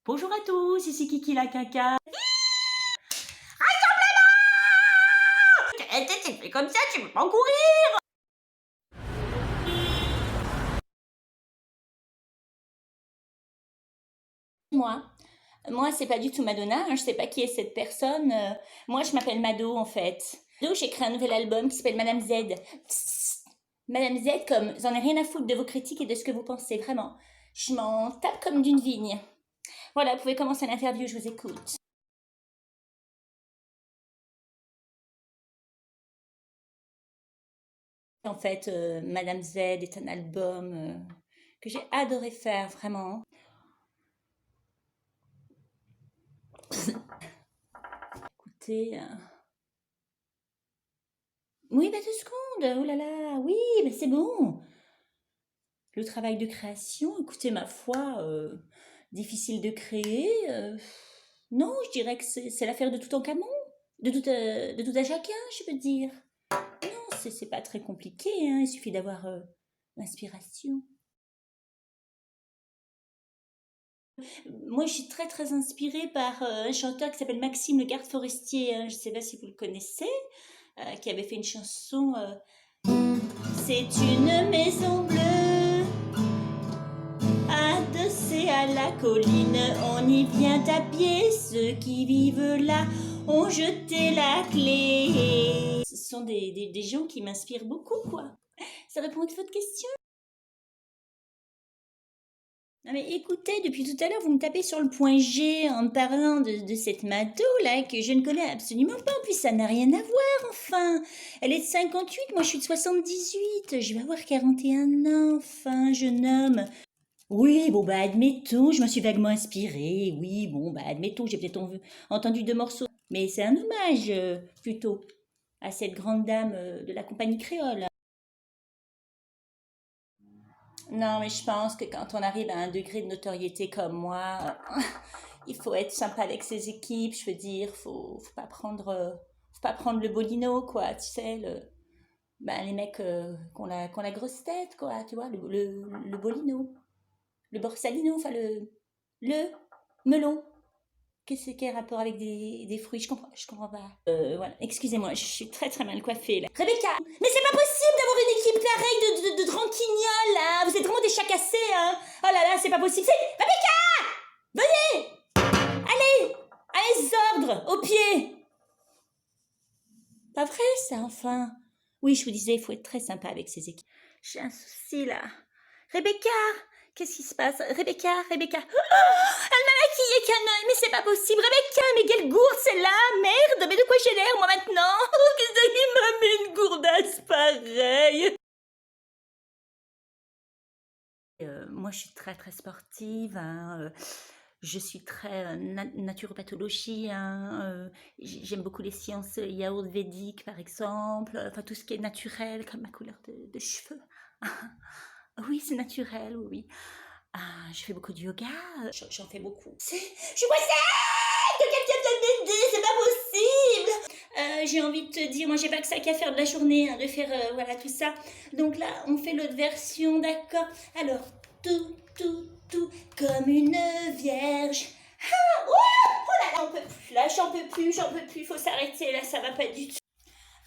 Bonjour à tous, ici Kiki la caca. Tu fais comme ça, tu peux pas courir. Moi, c'est pas du tout Madonna, hein, je sais pas qui est cette personne. Moi, je m'appelle Mado en fait. Mado, j'ai créé un nouvel album qui s'appelle Madame Z. Psst. Madame Z, comme j'en ai rien à foutre de vos critiques et de ce que vous pensez, vraiment. Je m'en tape comme d'une vigne. Voilà, vous pouvez commencer l'interview, je vous écoute. En fait, Madame Z est un album que j'ai adoré faire, vraiment. Écoutez, oui, bah 2 secondes, oh là là, oui, bah c'est bon. Le travail de création, écoutez, ma foi, difficile de créer. Non, je dirais que c'est l'affaire de tout en camon, de tout à chacun, je veux dire. Non, c'est pas très compliqué, hein, il suffit d'avoir l'inspiration. Moi, je suis très très inspirée par un chanteur qui s'appelle Maxime le Garde Forestier, hein, je sais pas si vous le connaissez, qui avait fait une chanson C'est une maison bleue adossée à la colline, on y vient à pied, ceux qui vivent là ont jeté la clé. Ce sont des gens qui m'inspirent beaucoup, quoi. Ça répond à votre question? Non mais écoutez, depuis tout à l'heure, vous me tapez sur le point G en me parlant de cette Mado là que je ne connais absolument pas. En plus, ça n'a rien à voir, enfin. Elle est de 58, moi je suis de 78. Je vais avoir 41 ans, enfin, jeune homme. Oui, bon bah admettons, je m'en suis vaguement inspirée. Oui, bon bah admettons, j'ai peut-être entendu 2 morceaux. Mais c'est un hommage, plutôt, à cette grande dame de la compagnie créole. Non, mais je pense que quand on arrive à un degré de notoriété comme moi, il faut être sympa avec ses équipes. Je veux dire, faut pas prendre le bolino, quoi. Tu sais, ben, les mecs qui ont la grosse tête, quoi. Tu vois, le bolino, le borsalino, enfin le melon. Qu'est-ce qui a rapport avec des fruits? Je comprends pas. Voilà, excusez-moi, je suis très très mal coiffée là. Rebecca, mais c'est pas possible d'avoir une équipe pareille de tranquignoles là. Vous êtes vraiment des chats cassés, hein. Oh là là, c'est pas possible. Rebecca, venez, allez, allez, ordre, au pied. Pas vrai ça, enfin. Oui, je vous disais, il faut être très sympa avec ses équipes. J'ai un souci là. Rebecca, qu'est-ce qui se passe? Rebecca. Elle m'a maquillée qu'un œil, mais c'est pas possible. Rebecca, mais quelle gourde c'est là? Merde, mais de quoi j'ai l'air moi maintenant? Qu'est-ce qui m'a mis une gourdasse pareille? Moi, je suis très très sportive, hein, je suis très naturopathologie, hein, j'aime beaucoup les sciences yaourt védiques, par exemple, enfin tout ce qui est naturel, comme ma couleur de cheveux. Oui, c'est naturel, oui, oui. Ah, je fais beaucoup de yoga, j'en fais beaucoup. Je vois ça! Que quelqu'un vienne m'aider, c'est pas possible! J'ai envie de te dire, moi j'ai pas que ça qu'à faire de la journée, hein, de faire voilà tout ça. Donc là, on fait l'autre version, d'accord? Alors, tout, comme une vierge. Ah, oh là là, on peut plus, là, j'en peux plus, faut s'arrêter, là, ça va pas du tout.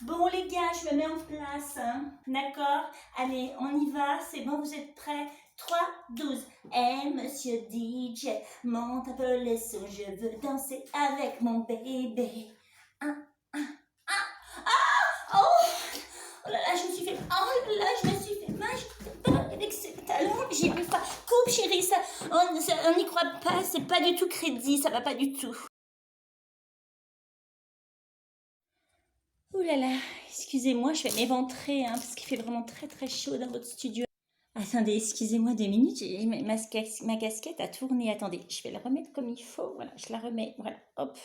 Bon les gars, je me mets en place, hein. D'accord? Allez, on y va, c'est bon, vous êtes prêts? 3, 12. Eh, monsieur DJ, monte un peu les sons, je veux danser avec mon bébé. Un, oh, oh là là, je me suis fait, oh là là, je me suis fait mal avec ce talon, j'ai plus faim. Coupe chérie, on n'y croit pas, c'est pas du tout crédit, ça va pas du tout. Ouh là là, excusez-moi, je vais m'éventrer, hein, parce qu'il fait vraiment très très chaud dans votre studio. Attendez, excusez-moi 2 minutes, ma casquette a tourné. Attendez, je vais la remettre comme il faut. Voilà, je la remets. Voilà, hop.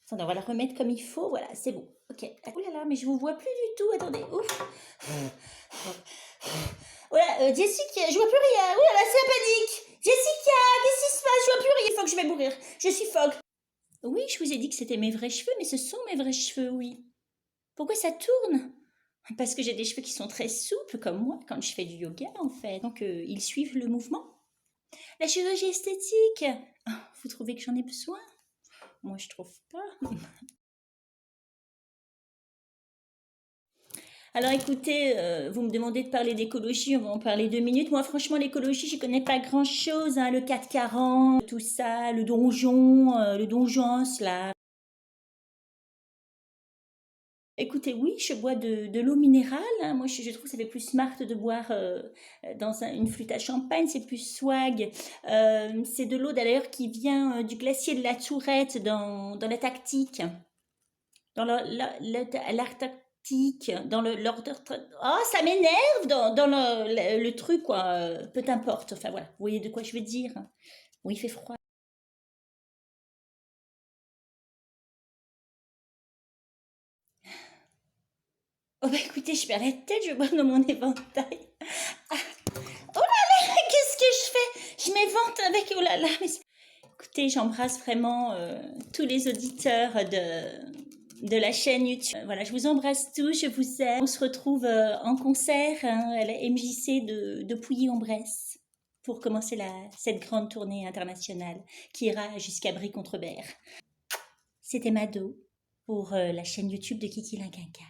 Attendez, on va la remettre comme il faut. Voilà, c'est bon. Ok. Ouh là là, mais je vous vois plus du tout. Attendez, ouf. Voilà, Jessica, je vois plus rien. Ouh là là, c'est la panique. Jessica, qu'est-ce qui se passe? Je vois plus rien. Il faut que je vais mourir. Je suffoque. Oui, je vous ai dit que c'était mes vrais cheveux, mais ce sont mes vrais cheveux, oui. Pourquoi ça tourne? Parce que j'ai des cheveux qui sont très souples, comme moi, quand je fais du yoga, en fait. Donc, ils suivent le mouvement. La chirurgie esthétique? Vous trouvez que j'en ai besoin? Moi, je trouve pas. Alors écoutez, vous me demandez de parler d'écologie, on va en parler 2 minutes. Moi, franchement, l'écologie, je connais pas grand-chose, hein, le 440, tout ça, le donjon, là. Écoutez, oui, je bois de l'eau minérale, hein. Moi, je trouve que ça fait plus smart de boire dans une flûte à champagne, c'est plus swag. C'est de l'eau d'ailleurs qui vient du glacier de la Tourette dans l'Antarctique. Dans l'Arctique, dans l'ordre. Oh, ça m'énerve dans le truc, quoi. Peu importe. Enfin, voilà. Vous voyez de quoi je veux dire? Oui, il fait froid. Oh, bah écoutez, je perds la tête, je bois dans mon éventail. Ah, oh là là, qu'est-ce que je fais? Je m'évente avec. Oh là là. Écoutez, j'embrasse vraiment tous les auditeurs de la chaîne YouTube. Voilà, je vous embrasse tous, je vous aime. On se retrouve en concert, hein, à la MJC de Pouilly-en-Bresse pour commencer cette grande tournée internationale qui ira jusqu'à Brie-contre-Berre. C'était Mado pour la chaîne YouTube de Kiki Linkinka.